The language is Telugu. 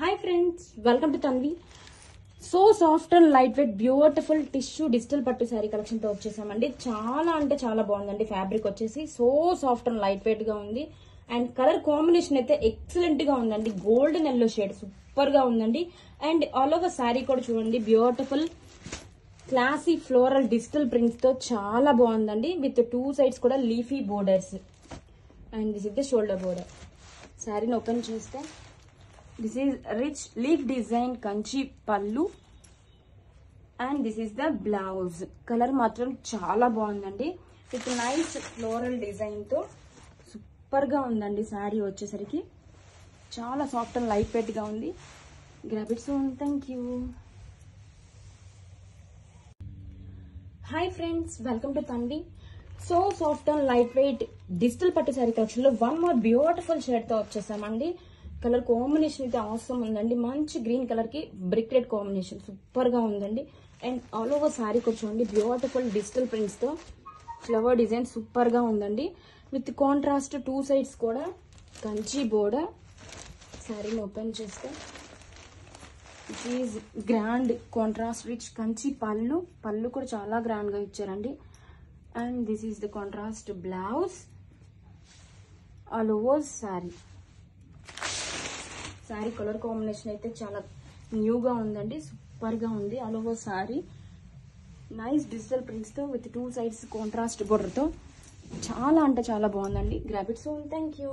Hi friends, welcome to Tanvi. So soft and lightweight, beautiful tissue digital పట్టు శారీ కలెక్షన్ తో వచ్చేసామండి. చాలా అంటే చాలా బాగుందండి. ఫ్యాబ్రిక్ వచ్చేసి so soft and light weight గా ఉంది. అండ్ కలర్ కాంబినేషన్ అయితే ఎక్సలెంట్ గా ఉందండి. గోల్డెన్ ఎల్లో షేడ్ సూపర్ గా ఉందండి. అండ్ ఆల్ ఓవర్ శారీ కూడా చూడండి, beautiful classy floral digital prints తో చాలా బాగుందండి. విత్ టూ సైడ్స్ కూడా leafy borders. And this is the shoulder border. శారీని ఓపెన్ చేస్తే this is rich leaf design kanchi pallu and this is the blouse. Color matram chaala బాగుందండి. with nice floral design తో సూపర్ గా ఉందండి. సారీ వచ్చేసరికి చాలా సాఫ్ట్ అండ్ లైట్ వెయిట్ గా ఉంది. grab it soon. thank you. Hi friends, welcome to Tanvi. So soft and light weight digital పట్టు శారీ కలెక్షన్ లో వన్ మోర్ బ్యూటిఫుల్ షేడ్ తో వచ్చేసామండి. కలర్ కాంబినేషన్ అయితే అవసరం ఉందండి. మంచి గ్రీన్ కలర్ కి బ్రిక్ రెడ్ కాంబినేషన్ సూపర్ గా ఉందండి. అండ్ ఆల్ ఓవర్ శారీ కూడా చూడండి, బ్యూటిఫుల్ డిజిటల్ ప్రింట్స్ తో ఫ్లవర్ డిజైన్ సూపర్ గా ఉందండి. విత్ కాంట్రాస్ట్ టూ సైడ్స్ కూడా కంచి బోర్డర్. శారీని ఓపెన్ చేస్తే it is grand contrast rich Kanchi పళ్ళు. పళ్ళు కూడా చాలా గ్రాండ్ గా ఇచ్చారండి. And this is the contrast blouse. All over sari colour combination అయితే చాలా న్యూగా ఉందండి. సూపర్ గా ఉంది. All over sari nice digital prints తో with two sides contrast border తో చాలా అంటే చాలా బాగుందండి. Grab it soon. Thank you.